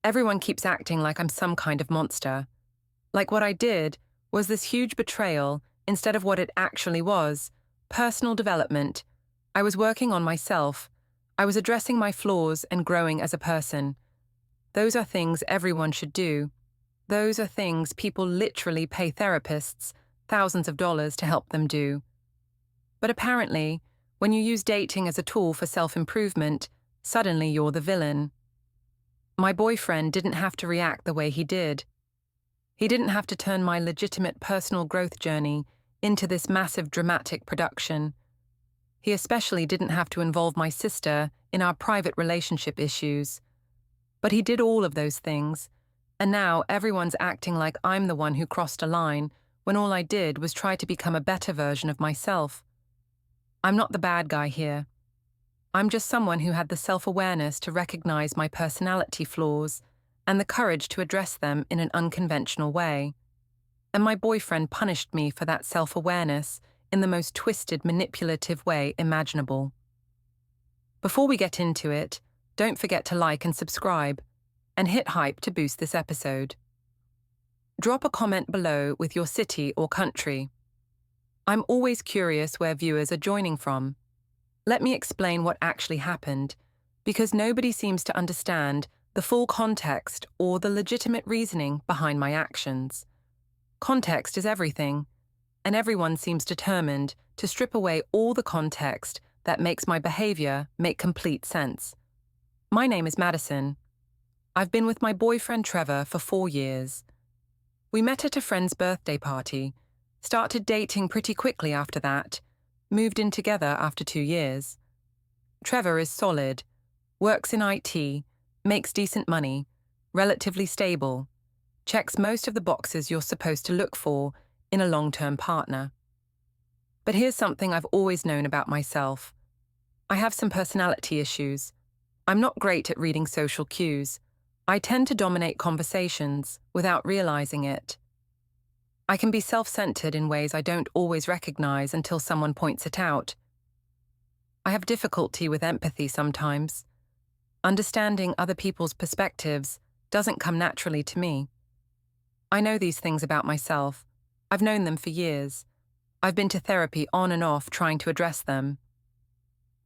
Everyone keeps acting like I'm some kind of monster. Like what I did was this huge betrayal instead of what it actually was: personal development. I was working on myself. I was addressing my flaws and growing as a person. Those are things everyone should do. Those are things people literally pay therapists thousands of dollars to help them do. But apparently, when you use dating as a tool for self-improvement, suddenly you're the villain. My boyfriend didn't have to react the way he did. He didn't have to turn my legitimate personal growth journey into this massive dramatic production. He especially didn't have to involve my sister in our private relationship issues. But he did all of those things, and now everyone's acting like I'm the one who crossed a line when all I did was try to become a better version of myself. I'm not the bad guy here. I'm just someone who had the self-awareness to recognize my personality flaws and the courage to address them in an unconventional way. And my boyfriend punished me for that self-awareness in the most twisted, manipulative way imaginable. Before we get into it, don't forget to like and subscribe, and hit hype to boost this episode. Drop a comment below with your city or country. I'm always curious where viewers are joining from. Let me explain what actually happened, because nobody seems to understand the full context or the legitimate reasoning behind my actions. Context is everything, and everyone seems determined to strip away all the context that makes my behavior make complete sense. My name is Madison. I've been with my boyfriend Trevor for 4 years. We met at a friend's birthday party, started dating pretty quickly after that, moved in together after 2 years. Trevor is solid, works in IT, makes decent money, relatively stable, checks most of the boxes you're supposed to look for in a long-term partner. But here's something I've always known about myself. I have some personality issues. I'm not great at reading social cues. I tend to dominate conversations without realizing it. I can be self-centered in ways I don't always recognize until someone points it out. I have difficulty with empathy sometimes. Understanding other people's perspectives doesn't come naturally to me. I know these things about myself. I've known them for years. I've been to therapy on and off trying to address them.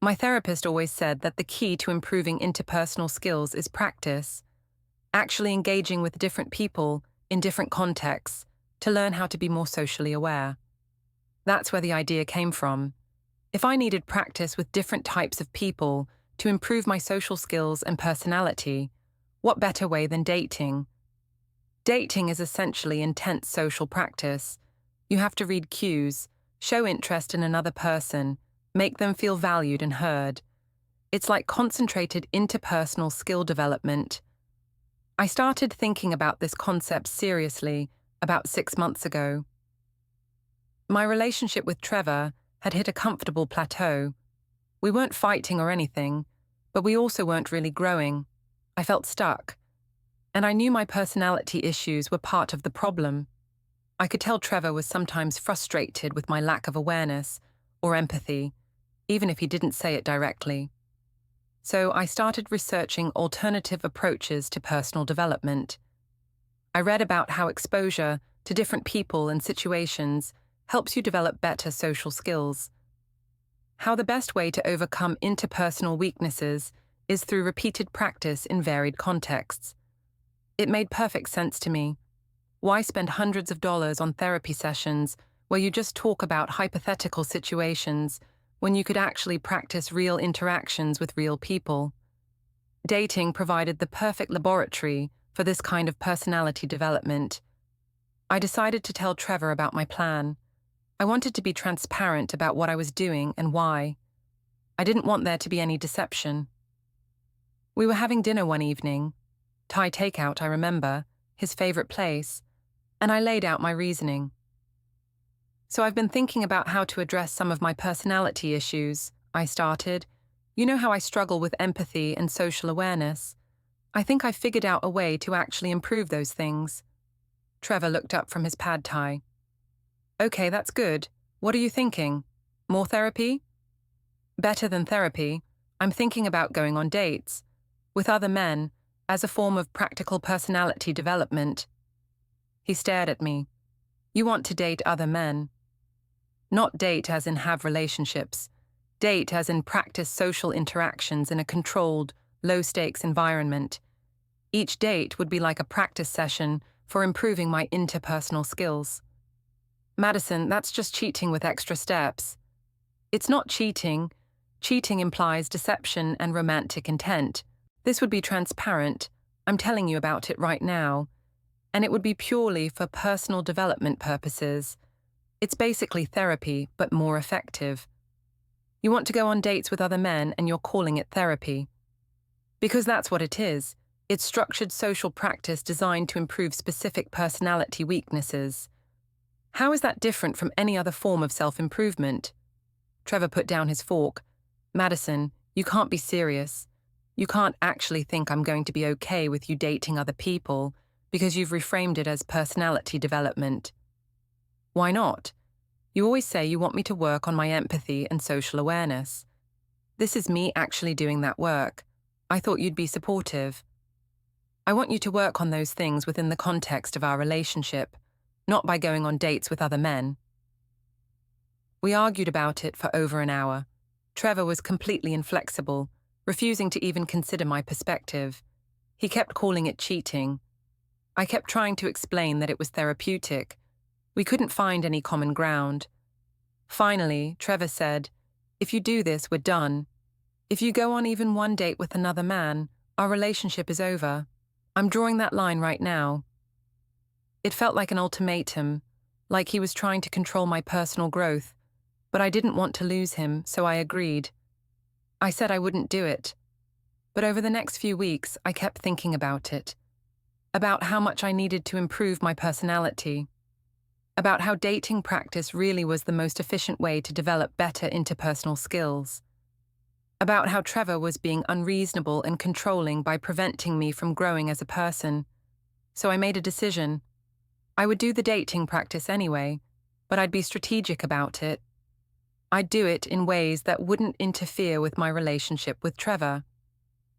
My therapist always said that the key to improving interpersonal skills is practice, actually engaging with different people in different contexts to learn how to be more socially aware. That's where the idea came from. If I needed practice with different types of people to improve my social skills and personality, what better way than dating? Dating is essentially intense social practice. You have to read cues, show interest in another person, make them feel valued and heard. It's like concentrated interpersonal skill development. I started thinking about this concept seriously about 6 months ago. My relationship with Trevor had hit a comfortable plateau. We weren't fighting or anything, but we also weren't really growing. I felt stuck, and I knew my personality issues were part of the problem. I could tell Trevor was sometimes frustrated with my lack of awareness or empathy, even if he didn't say it directly. So I started researching alternative approaches to personal development. I read about how exposure to different people and situations helps you develop better social skills. How the best way to overcome interpersonal weaknesses is through repeated practice in varied contexts. It made perfect sense to me. Why spend hundreds of dollars on therapy sessions where you just talk about hypothetical situations when you could actually practice real interactions with real people? Dating provided the perfect laboratory for this kind of personality development. I decided to tell Trevor about my plan. I wanted to be transparent about what I was doing and why. I didn't want there to be any deception. We were having dinner one evening, Thai takeout, I remember, his favorite place, and I laid out my reasoning. So I've been thinking about how to address some of my personality issues, I started. You know how I struggle with empathy and social awareness. I think I figured out a way to actually improve those things. Trevor looked up from his pad thai. Okay, that's good. What are you thinking? More therapy? Better than therapy. I'm thinking about going on dates. With other men, as a form of practical personality development. He stared at me. You want to date other men. Not date as in have relationships. Date as in practice social interactions in a controlled, low-stakes environment. Each date would be like a practice session for improving my interpersonal skills. Madison, that's just cheating with extra steps. It's not cheating. Cheating implies deception and romantic intent. This would be transparent. I'm telling you about it right now. And it would be purely for personal development purposes. It's basically therapy, but more effective. You want to go on dates with other men and you're calling it therapy. Because that's what it is. It's structured social practice designed to improve specific personality weaknesses. How is that different from any other form of self-improvement? Trevor put down his fork. Madison, you can't be serious. You can't actually think I'm going to be okay with you dating other people because you've reframed it as personality development. Why not? You always say you want me to work on my empathy and social awareness. This is me actually doing that work. I thought you'd be supportive. I want you to work on those things within the context of our relationship, not by going on dates with other men. We argued about it for over an hour. Trevor was completely inflexible, refusing to even consider my perspective. He kept calling it cheating. I kept trying to explain that it was therapeutic. We couldn't find any common ground. Finally, Trevor said, "If you do this, we're done. If you go on even one date with another man, our relationship is over. I'm drawing that line right now." It felt like an ultimatum, like he was trying to control my personal growth, but I didn't want to lose him, so I agreed. I said I wouldn't do it. But over the next few weeks, I kept thinking about it. About how much I needed to improve my personality. About how dating practice really was the most efficient way to develop better interpersonal skills. About how Trevor was being unreasonable and controlling by preventing me from growing as a person. So I made a decision. I would do the dating practice anyway, but I'd be strategic about it. I'd do it in ways that wouldn't interfere with my relationship with Trevor.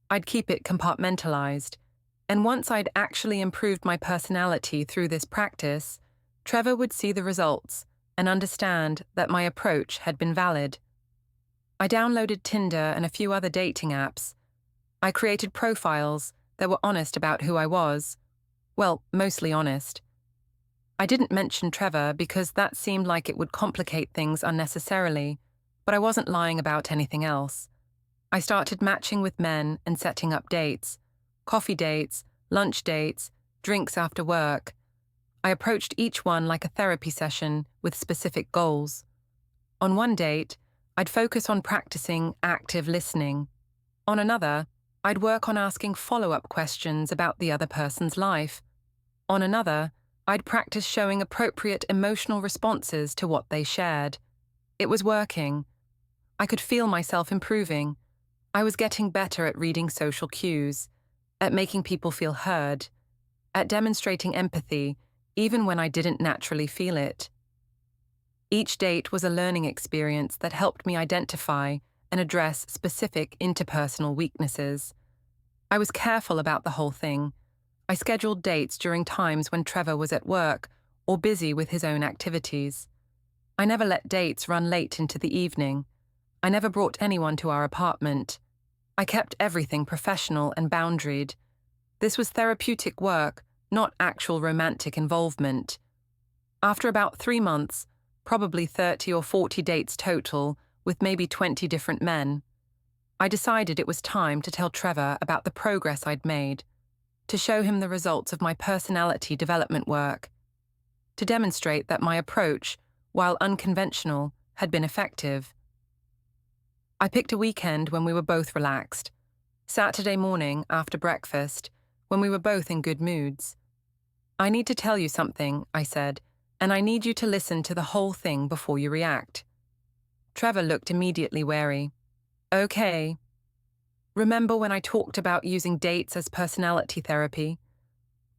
I'd keep it compartmentalized, and once I'd actually improved my personality through this practice, Trevor would see the results and understand that my approach had been valid. I downloaded Tinder and a few other dating apps. I created profiles that were honest about who I was. Well, mostly honest. I didn't mention Trevor because that seemed like it would complicate things unnecessarily, but I wasn't lying about anything else. I started matching with men and setting up dates. Coffee dates, lunch dates, drinks after work. I approached each one like a therapy session with specific goals. On one date, I'd focus on practicing active listening. On another, I'd work on asking follow-up questions about the other person's life. On another, I'd practice showing appropriate emotional responses to what they shared. It was working. I could feel myself improving. I was getting better at reading social cues, at making people feel heard, at demonstrating empathy, even when I didn't naturally feel it. Each date was a learning experience that helped me identify and address specific interpersonal weaknesses. I was careful about the whole thing. I scheduled dates during times when Trevor was at work or busy with his own activities. I never let dates run late into the evening. I never brought anyone to our apartment. I kept everything professional and boundaried. This was therapeutic work, not actual romantic involvement. After about 3 months, probably 30 or 40 dates total, with maybe 20 different men, I decided it was time to tell Trevor about the progress I'd made, to show him the results of my personality development work, to demonstrate that my approach, while unconventional, had been effective. I picked a weekend when we were both relaxed, Saturday morning after breakfast, when we were both in good moods. "I need to tell you something," I said, "and I need you to listen to the whole thing before you react." Trevor looked immediately wary. "Okay. Remember when I talked about using dates as personality therapy?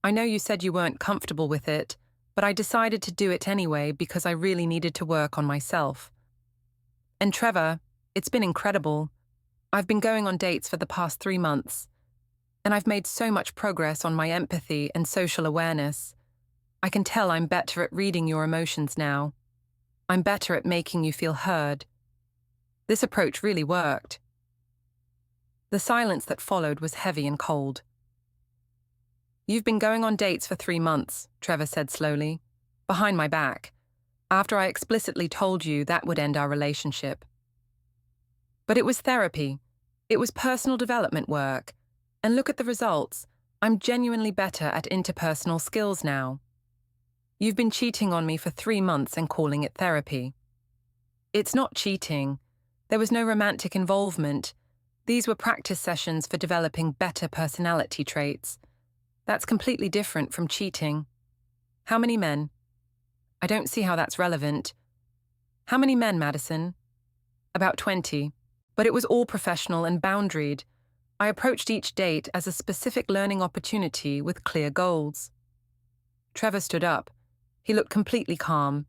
I know you said you weren't comfortable with it, but I decided to do it anyway because I really needed to work on myself. And Trevor, it's been incredible. I've been going on dates for the past 3 months. And I've made so much progress on my empathy and social awareness. I can tell I'm better at reading your emotions now. I'm better at making you feel heard. This approach really worked. The silence that followed was heavy and cold. You've been going on dates for 3 months, Trevor said slowly, behind my back, after I explicitly told you that would end our relationship. But it was therapy. It was personal development work. And look at the results. I'm genuinely better at interpersonal skills now. You've been cheating on me for 3 months and calling it therapy. It's not cheating. There was no romantic involvement. These were practice sessions for developing better personality traits. That's completely different from cheating. How many men? I don't see how that's relevant. How many men, Madison? About 20. But it was all professional and boundaried. I approached each date as a specific learning opportunity with clear goals. Trevor stood up. He looked completely calm,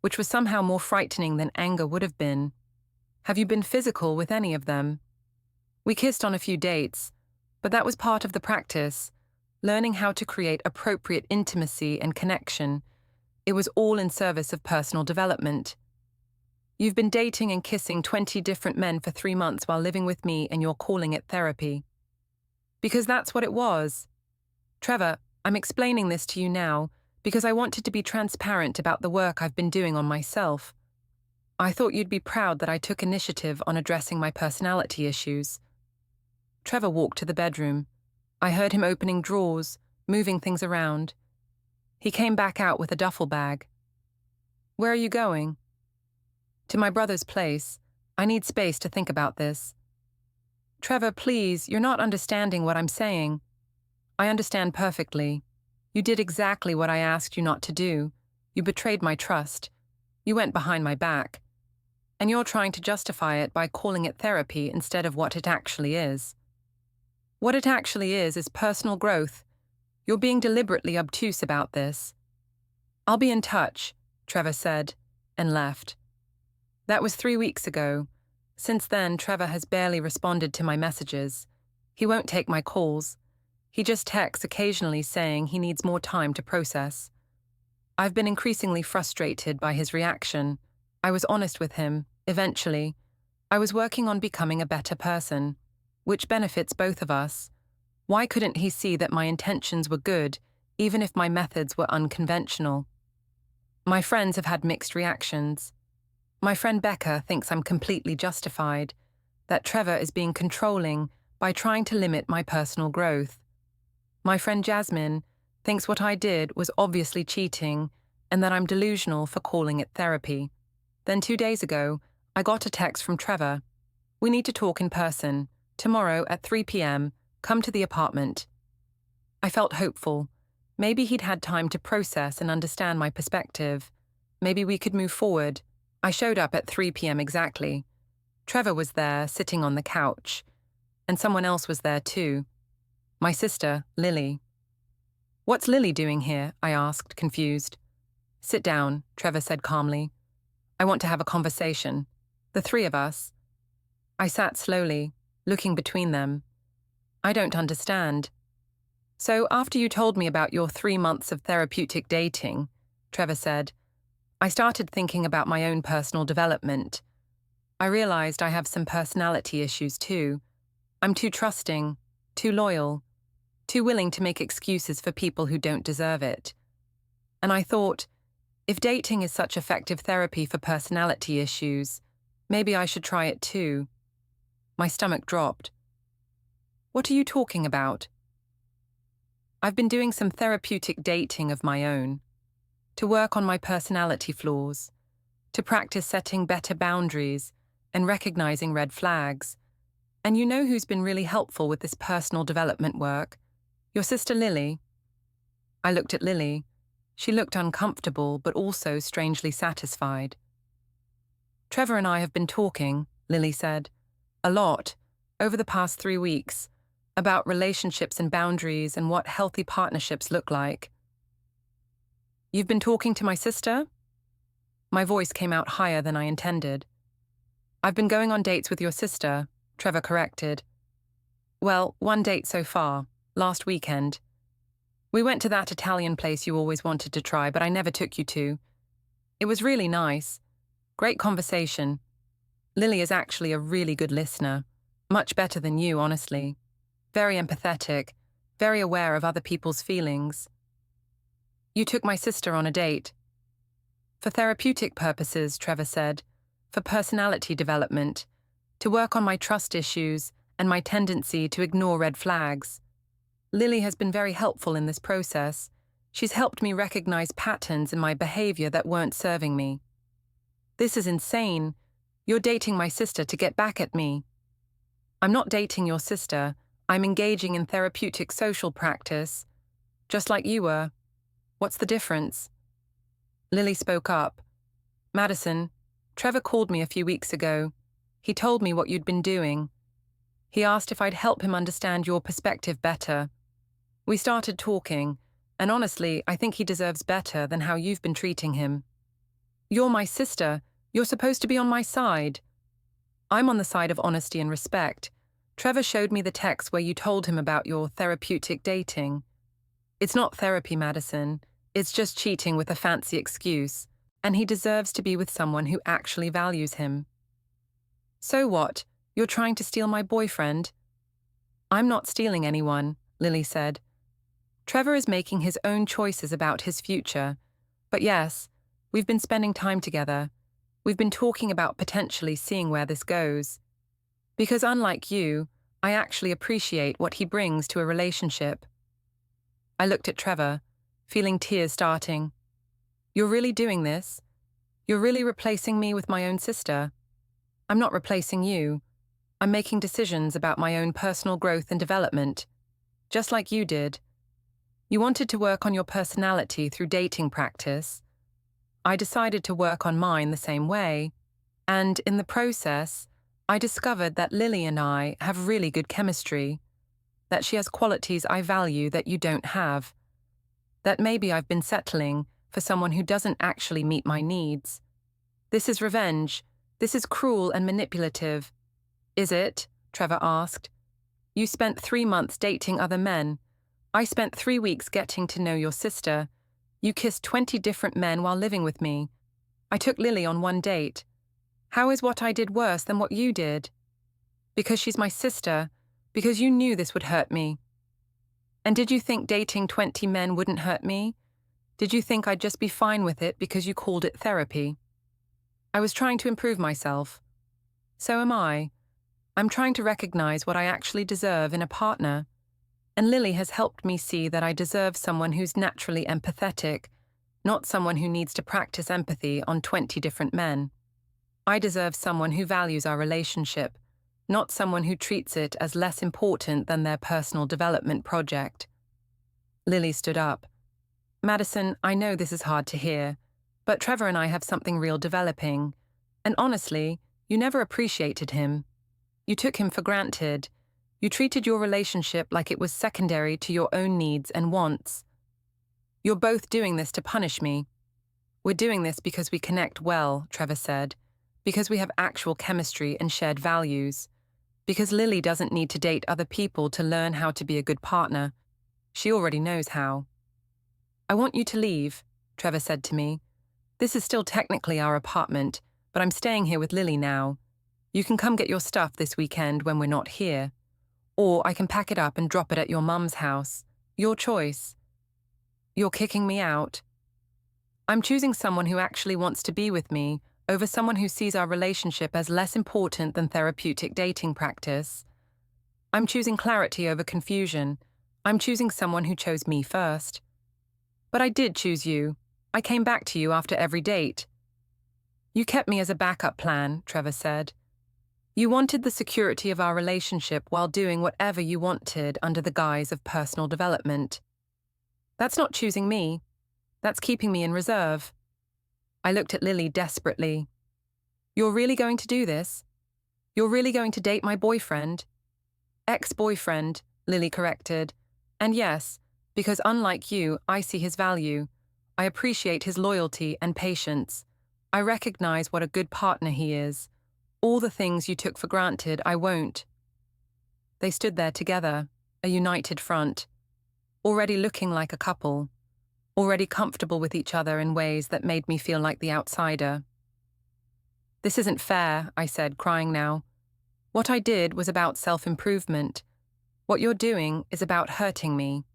which was somehow more frightening than anger would have been. Have you been physical with any of them? We kissed on a few dates, but that was part of the practice, learning how to create appropriate intimacy and connection. It was all in service of personal development. You've been dating and kissing 20 different men for 3 months while living with me, and you're calling it therapy. Because that's what it was. Trevor, I'm explaining this to you now because I wanted to be transparent about the work I've been doing on myself. I thought you'd be proud that I took initiative on addressing my personality issues. Trevor walked to the bedroom. I heard him opening drawers, moving things around. He came back out with a duffel bag. Where are you going? To my brother's place. I need space to think about this. Trevor, please, you're not understanding what I'm saying. I understand perfectly. You did exactly what I asked you not to do. You betrayed my trust. You went behind my back. And you're trying to justify it by calling it therapy instead of what it actually is. What it actually is personal growth. You're being deliberately obtuse about this. I'll be in touch, Trevor said, and left. That was 3 weeks ago. Since then, Trevor has barely responded to my messages. He won't take my calls. He just texts occasionally saying he needs more time to process. I've been increasingly frustrated by his reaction. I was honest with him, eventually. I was working on becoming a better person, which benefits both of us. Why couldn't he see that my intentions were good, even if my methods were unconventional? My friends have had mixed reactions. My friend Becca thinks I'm completely justified, that Trevor is being controlling by trying to limit my personal growth. My friend Jasmine thinks what I did was obviously cheating and that I'm delusional for calling it therapy. Then 2 days ago, I got a text from Trevor. We need to talk in person. Tomorrow at 3 p.m., come to the apartment. I felt hopeful. Maybe he'd had time to process and understand my perspective. Maybe we could move forward. I showed up at 3 p.m. exactly. Trevor was there, sitting on the couch. And someone else was there too. My sister, Lily. What's Lily doing here? I asked, confused. Sit down, Trevor said calmly. I want to have a conversation. The 3 of us. I sat slowly, looking between them. I don't understand. So after you told me about your 3 months of therapeutic dating, Trevor said, I started thinking about my own personal development. I realized I have some personality issues too. I'm too trusting, too loyal, too willing to make excuses for people who don't deserve it. And I thought, if dating is such effective therapy for personality issues, maybe I should try it too. My stomach dropped. What are you talking about? I've been doing some therapeutic dating of my own, to work on my personality flaws, to practice setting better boundaries and recognizing red flags. And you know who's been really helpful with this personal development work? Your sister Lily. I looked at Lily. She looked uncomfortable, but also strangely satisfied. Trevor and I have been talking, Lily said, a lot, over the past 3 weeks, about relationships and boundaries and what healthy partnerships look like. You've been talking to my sister? My voice came out higher than I intended. I've been going on dates with your sister, Trevor corrected. Well, one date so far, last weekend. We went to that Italian place you always wanted to try, but I never took you to. It was really nice. Great conversation. Lily is actually a really good listener. Much better than you, honestly. Very empathetic, very aware of other people's feelings. You took my sister on a date. For therapeutic purposes, Trevor said. For personality development. To work on my trust issues and my tendency to ignore red flags. Lily has been very helpful in this process. She's helped me recognize patterns in my behavior that weren't serving me. This is insane. You're dating my sister to get back at me. I'm not dating your sister. I'm engaging in therapeutic social practice. Just like you were. What's the difference? Lily spoke up. Madison, Trevor called me a few weeks ago. He told me what you'd been doing. He asked if I'd help him understand your perspective better. We started talking, and honestly, I think he deserves better than how you've been treating him. You're my sister. You're supposed to be on my side. I'm on the side of honesty and respect. Trevor showed me the text where you told him about your therapeutic dating. It's not therapy, Madison. It's just cheating with a fancy excuse, and he deserves to be with someone who actually values him. So what? You're trying to steal my boyfriend? I'm not stealing anyone, Lily said. Trevor is making his own choices about his future. But yes, we've been spending time together. We've been talking about potentially seeing where this goes. Because unlike you, I actually appreciate what he brings to a relationship. I looked at Trevor, feeling tears starting. You're really doing this? You're really replacing me with my own sister? I'm not replacing you. I'm making decisions about my own personal growth and development, just like you did. You wanted to work on your personality through dating practice. I decided to work on mine the same way, and in the process, I discovered that Lily and I have really good chemistry, that she has qualities I value that you don't have, that maybe I've been settling for someone who doesn't actually meet my needs. This is revenge. This is cruel and manipulative. Is it? Trevor asked. You spent 3 months dating other men. I spent 3 weeks getting to know your sister. You kissed 20 different men while living with me. I took Lily on one date. How is what I did worse than what you did? Because she's my sister. Because you knew this would hurt me. And did you think dating 20 men wouldn't hurt me? Did you think I'd just be fine with it because you called it therapy? I was trying to improve myself. So am I. I'm trying to recognize what I actually deserve in a partner. And Lily has helped me see that I deserve someone who's naturally empathetic, not someone who needs to practice empathy on 20 different men. I deserve someone who values our relationship, not someone who treats it as less important than their personal development project. Lily stood up. Madison, I know this is hard to hear, but Trevor and I have something real developing. And honestly, you never appreciated him. You took him for granted. You treated your relationship like it was secondary to your own needs and wants. You're both doing this to punish me. We're doing this because we connect well, Trevor said, because we have actual chemistry and shared values, because Lily doesn't need to date other people to learn how to be a good partner. She already knows how. I want you to leave, Trevor said to me. This is still technically our apartment, but I'm staying here with Lily now. You can come get your stuff this weekend when we're not here. Or I can pack it up and drop it at your mum's house. Your choice. You're kicking me out. I'm choosing someone who actually wants to be with me over someone who sees our relationship as less important than therapeutic dating practice. I'm choosing clarity over confusion. I'm choosing someone who chose me first. But I did choose you. I came back to you after every date. You kept me as a backup plan, Trevor said. You wanted the security of our relationship while doing whatever you wanted under the guise of personal development. That's not choosing me. That's keeping me in reserve. I looked at Lily desperately. You're really going to do this? You're really going to date my boyfriend? Ex-boyfriend, Lily corrected. And yes, because unlike you, I see his value. I appreciate his loyalty and patience. I recognize what a good partner he is. All the things you took for granted, I won't. They stood there together, a united front, already looking like a couple, already comfortable with each other in ways that made me feel like the outsider. "This isn't fair," I said, crying now. "What I did was about self-improvement. What you're doing is about hurting me."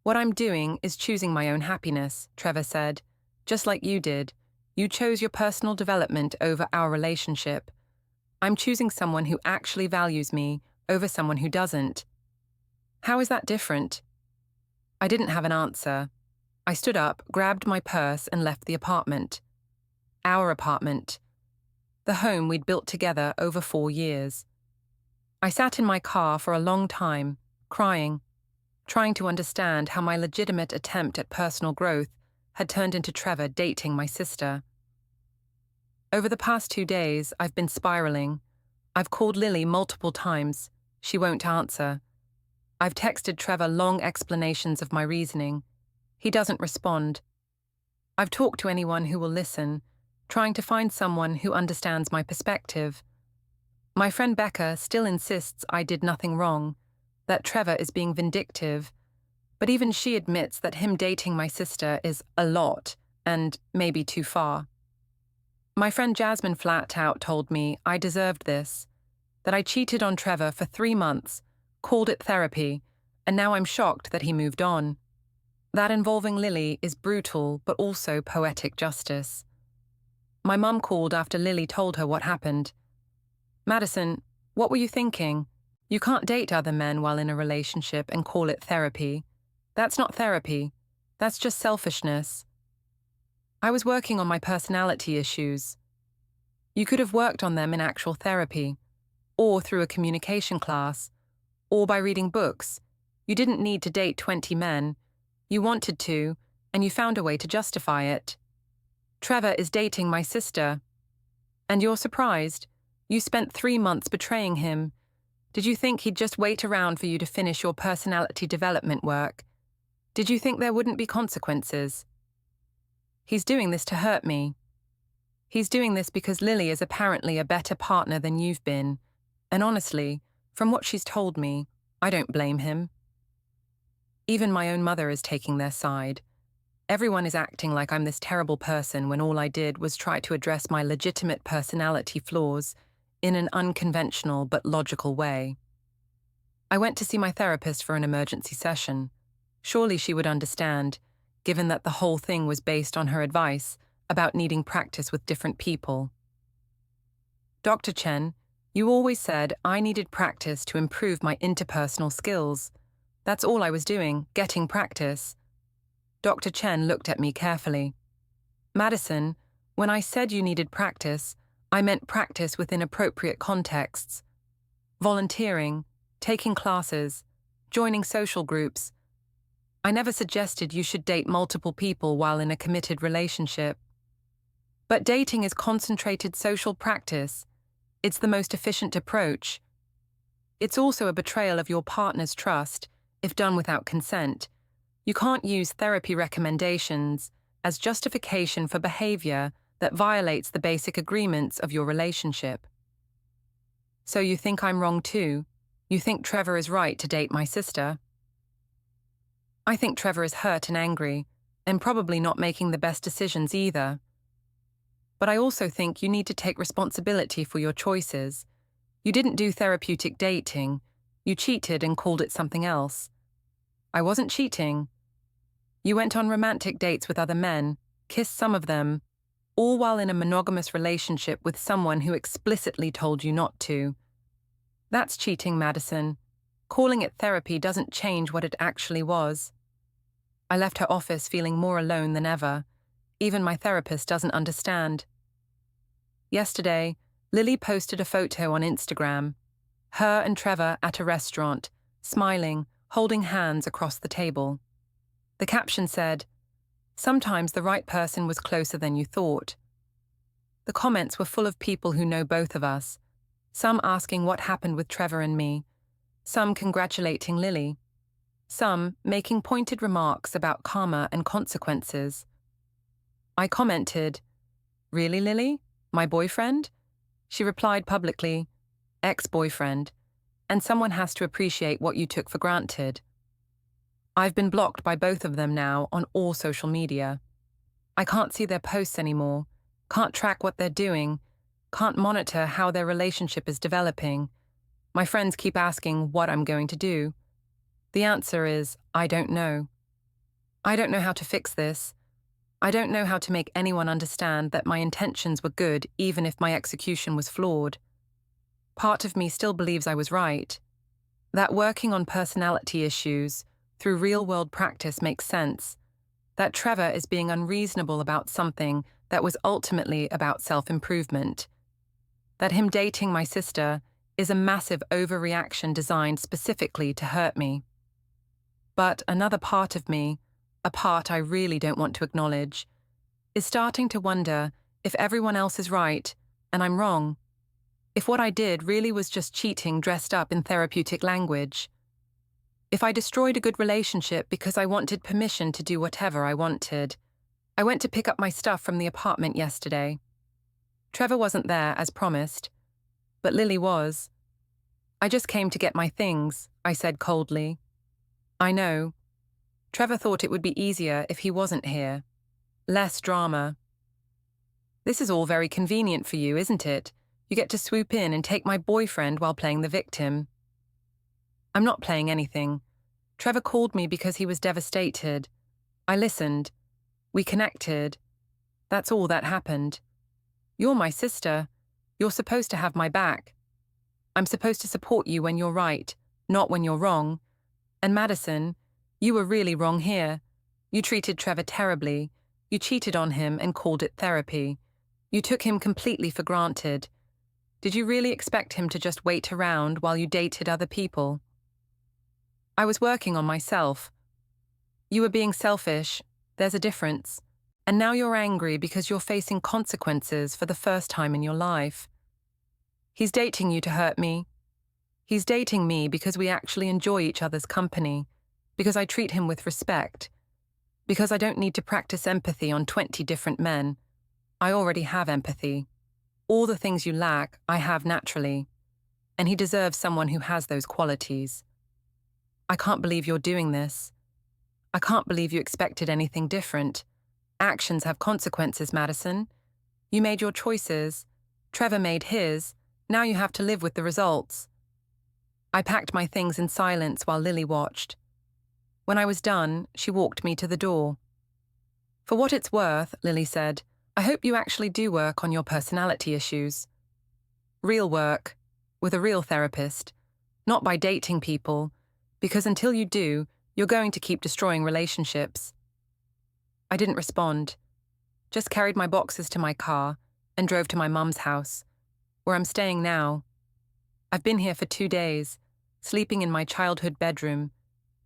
"What I'm doing is choosing my own happiness," Trevor said. "Just like you did. You chose your personal development over our relationship. I'm choosing someone who actually values me over someone who doesn't." "How is that different?" I didn't have an answer. I stood up, grabbed my purse, and left the apartment. Our apartment. The home we'd built together over 4 years. I sat in my car for a long time, crying, trying to understand how my legitimate attempt at personal growth had turned into Trevor dating my sister. Over the past 2 days, I've been spiraling. I've called Lily multiple times. She won't answer. I've texted Trevor long explanations of my reasoning. He doesn't respond. I've talked to anyone who will listen, trying to find someone who understands my perspective. My friend Becca still insists I did nothing wrong, that Trevor is being vindictive, but even she admits that him dating my sister is a lot, and maybe too far. My friend Jasmine flat out told me I deserved this, that I cheated on Trevor for 3 months, called it therapy, and now I'm shocked that he moved on. That involving Lily is brutal, but also poetic justice. My mum called after Lily told her what happened. "Madison, what were you thinking? You can't date other men while in a relationship and call it therapy. That's not therapy. That's just selfishness." I was working on my personality issues. You could have worked on them in actual therapy, or through a communication class, or by reading books. You didn't need to date 20 men. You wanted to, and you found a way to justify it. Trevor is dating my sister. And you're surprised? You spent 3 months betraying him. Did you think he'd just wait around for you to finish your personality development work? Did you think there wouldn't be consequences? He's doing this to hurt me. He's doing this because Lily is apparently a better partner than you've been. And honestly, from what she's told me, I don't blame him. Even my own mother is taking their side. Everyone is acting like I'm this terrible person when all I did was try to address my legitimate personality flaws in an unconventional but logical way. I went to see my therapist for an emergency session. Surely she would understand, given that the whole thing was based on her advice about needing practice with different people. "Dr. Chen, you always said I needed practice to improve my interpersonal skills. That's all I was doing, getting practice." Dr. Chen looked at me carefully. "Madison, when I said you needed practice, I meant practice within appropriate contexts. Volunteering, taking classes, joining social groups. I never suggested you should date multiple people while in a committed relationship. But dating is concentrated social practice. It's the most efficient approach. It's also a betrayal of your partner's trust, if done without consent. You can't use therapy recommendations as justification for behavior that violates the basic agreements of your relationship." "So you think I'm wrong too? You think Trevor is right to date my sister?" "I think Trevor is hurt and angry, and probably not making the best decisions either. But I also think you need to take responsibility for your choices. You didn't do therapeutic dating. You cheated and called it something else." "I wasn't cheating. You went on romantic dates with other men, kissed some of them, all while in a monogamous relationship with someone who explicitly told you not to. That's cheating, Madison. Calling it therapy doesn't change what it actually was." I left her office feeling more alone than ever. Even my therapist doesn't understand. Yesterday, Lily posted a photo on Instagram. Her and Trevor at a restaurant, smiling, holding hands across the table. The caption said, "Sometimes the right person was closer than you thought." The comments were full of people who know both of us, some asking what happened with Trevor and me, some congratulating Lily, some making pointed remarks about karma and consequences. I commented, "Really, Lily? My boyfriend?" She replied publicly, "Ex-boyfriend," and someone has to appreciate what you took for granted. I've been blocked by both of them now on all social media. I can't see their posts anymore, can't track what they're doing, can't monitor how their relationship is developing. My friends keep asking what I'm going to do. The answer is, I don't know. I don't know how to fix this. I don't know how to make anyone understand that my intentions were good even if my execution was flawed. Part of me still believes I was right. That working on personality issues through real-world practice makes sense. That Trevor is being unreasonable about something that was ultimately about self-improvement. That him dating my sister is a massive overreaction designed specifically to hurt me. But another part of me, a part I really don't want to acknowledge, is starting to wonder if everyone else is right and I'm wrong. If what I did really was just cheating dressed up in therapeutic language. If I destroyed a good relationship because I wanted permission to do whatever I wanted. I went to pick up my stuff from the apartment yesterday. Trevor wasn't there as promised, but Lily was. I just came to get my things, I said coldly. I know. Trevor thought it would be easier if he wasn't here. Less drama. This is all very convenient for you, isn't it? You get to swoop in and take my boyfriend while playing the victim. I'm not playing anything. Trevor called me because he was devastated. I listened. We connected. That's all that happened. You're my sister. You're supposed to have my back. I'm supposed to support you when you're right, not when you're wrong. And Madison, you were really wrong here. You treated Trevor terribly. You cheated on him and called it therapy. You took him completely for granted. Did you really expect him to just wait around while you dated other people? I was working on myself. You were being selfish. There's a difference. And now you're angry because you're facing consequences for the first time in your life. He's dating you to hurt me. He's dating me because we actually enjoy each other's company, because I treat him with respect, because I don't need to practice empathy on 20 different men. I already have empathy. All the things you lack, I have naturally. And he deserves someone who has those qualities. I can't believe you're doing this. I can't believe you expected anything different. Actions have consequences, Madison. You made your choices. Trevor made his. Now you have to live with the results. I packed my things in silence while Lily watched. When I was done, she walked me to the door. For what it's worth, Lily said, I hope you actually do work on your personality issues. Real work, with a real therapist, not by dating people, because until you do, you're going to keep destroying relationships. I didn't respond, just carried my boxes to my car and drove to my mum's house, where I'm staying now. I've been here for 2 days, sleeping in my childhood bedroom,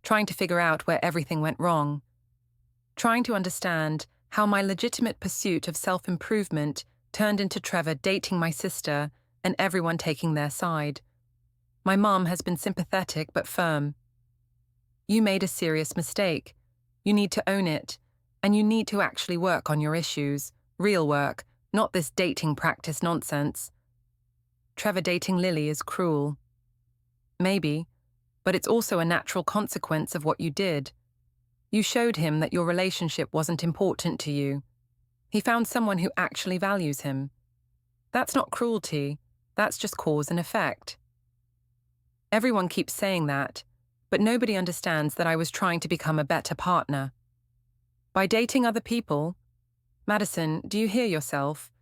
trying to figure out where everything went wrong, trying to understand how my legitimate pursuit of self-improvement turned into Trevor dating my sister and everyone taking their side. My mum has been sympathetic but firm. You made a serious mistake. You need to own it, and you need to actually work on your issues, real work, not this dating practice nonsense. Trevor dating Lily is cruel. Maybe, but it's also a natural consequence of what you did. You showed him that your relationship wasn't important to you. He found someone who actually values him. That's not cruelty, that's just cause and effect. Everyone keeps saying that, but nobody understands that I was trying to become a better partner. By dating other people, Madison, do you hear yourself?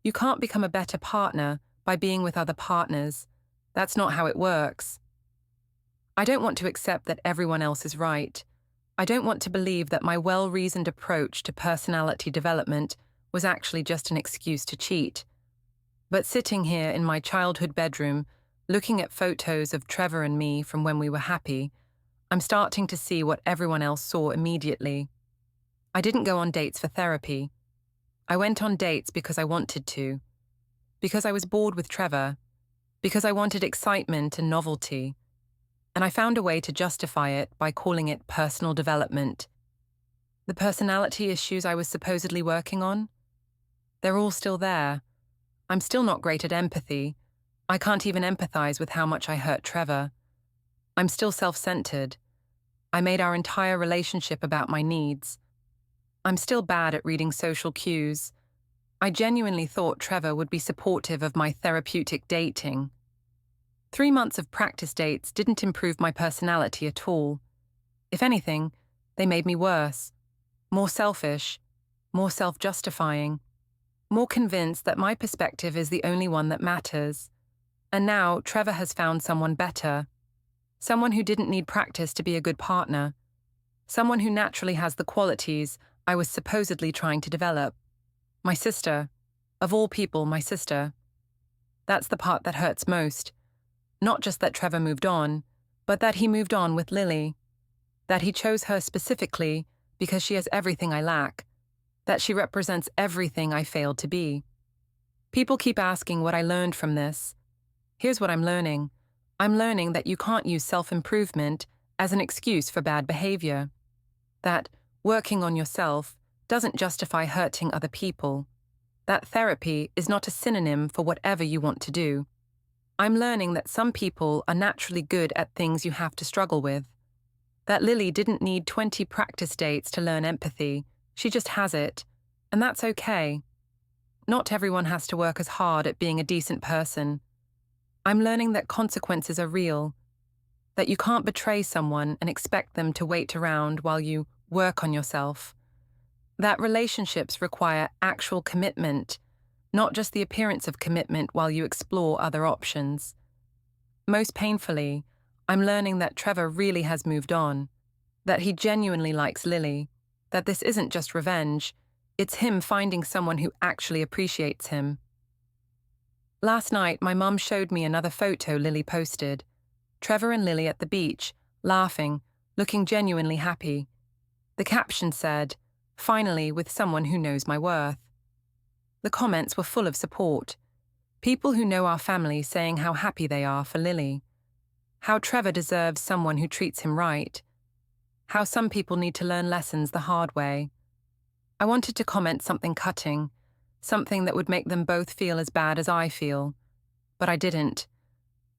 You can't become a better partner by being with other partners. That's not how it works. I don't want to accept that everyone else is right. I don't want to believe that my well-reasoned approach to personality development was actually just an excuse to cheat. But sitting here in my childhood bedroom, looking at photos of Trevor and me from when we were happy, I'm starting to see what everyone else saw immediately. I didn't go on dates for therapy. I went on dates because I wanted to. Because I was bored with Trevor. Because I wanted excitement and novelty. And I found a way to justify it by calling it personal development. The personality issues I was supposedly working on? They're all still there. I'm still not great at empathy. I can't even empathize with how much I hurt Trevor. I'm still self-centered. I made our entire relationship about my needs. I'm still bad at reading social cues. I genuinely thought Trevor would be supportive of my therapeutic dating. 3 months of practice dates didn't improve my personality at all. If anything, they made me worse, more selfish, more self-justifying, more convinced that my perspective is the only one that matters. And now Trevor has found someone better, someone who didn't need practice to be a good partner, someone who naturally has the qualities I was supposedly trying to develop. My sister. Of all people, my sister. That's the part that hurts most. Not just that Trevor moved on, but that he moved on with Lily. That he chose her specifically because she has everything I lack. That she represents everything I failed to be. People keep asking what I learned from this. Here's what I'm learning. I'm learning that you can't use self-improvement as an excuse for bad behavior. That working on yourself doesn't justify hurting other people. That therapy is not a synonym for whatever you want to do. I'm learning that some people are naturally good at things you have to struggle with. That Lily didn't need 20 practice dates to learn empathy. She just has it. And that's okay. Not everyone has to work as hard at being a decent person. I'm learning that consequences are real. That you can't betray someone and expect them to wait around while you work on yourself. That relationships require actual commitment, not just the appearance of commitment while you explore other options. Most painfully, I'm learning that Trevor really has moved on, that he genuinely likes Lily, that this isn't just revenge, it's him finding someone who actually appreciates him. Last night, my mum showed me another photo Lily posted. Trevor and Lily at the beach, laughing, looking genuinely happy. The caption said, "Finally with someone who knows my worth." The comments were full of support. People who know our family saying how happy they are for Lily. How Trevor deserves someone who treats him right. How some people need to learn lessons the hard way. I wanted to comment something cutting, something that would make them both feel as bad as I feel. But I didn't.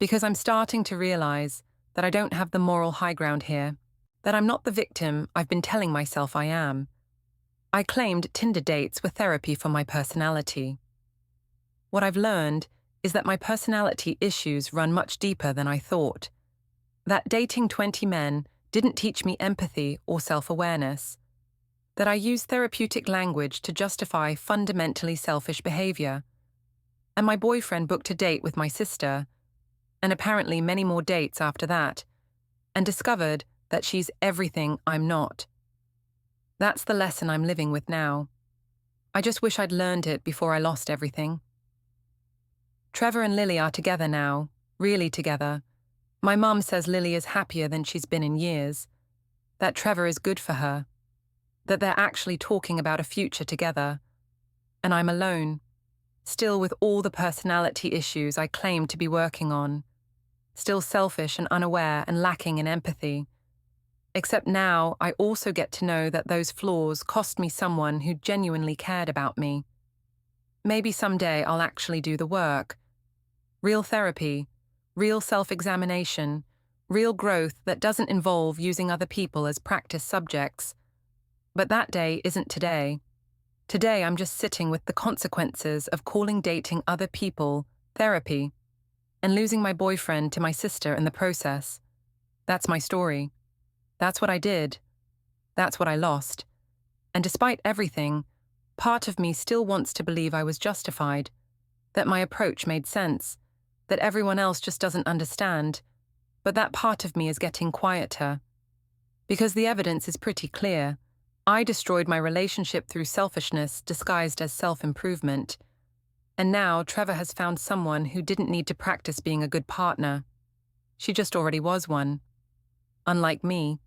Because I'm starting to realize that I don't have the moral high ground here. That I'm not the victim I've been telling myself I am. I claimed Tinder dates were therapy for my personality. What I've learned is that my personality issues run much deeper than I thought. That dating 20 men didn't teach me empathy or self-awareness. That I use therapeutic language to justify fundamentally selfish behavior. And my boyfriend booked a date with my sister, and apparently many more dates after that, and discovered that she's everything I'm not. That's the lesson I'm living with now. I just wish I'd learned it before I lost everything. Trevor and Lily are together now, really together. My mum says Lily is happier than she's been in years. That Trevor is good for her. That they're actually talking about a future together. And I'm alone, still with all the personality issues I claim to be working on. Still selfish and unaware and lacking in empathy. Except now I also get to know that those flaws cost me someone who genuinely cared about me. Maybe someday I'll actually do the work. Real therapy, real self-examination, real growth that doesn't involve using other people as practice subjects. But that day isn't today. Today I'm just sitting with the consequences of calling dating other people therapy and losing my boyfriend to my sister in the process. That's my story. That's what I did. That's what I lost. And despite everything, part of me still wants to believe I was justified, that my approach made sense, that everyone else just doesn't understand, but that part of me is getting quieter. Because the evidence is pretty clear. I destroyed my relationship through selfishness disguised as self-improvement. And now Trevor has found someone who didn't need to practice being a good partner. She just already was one. Unlike me.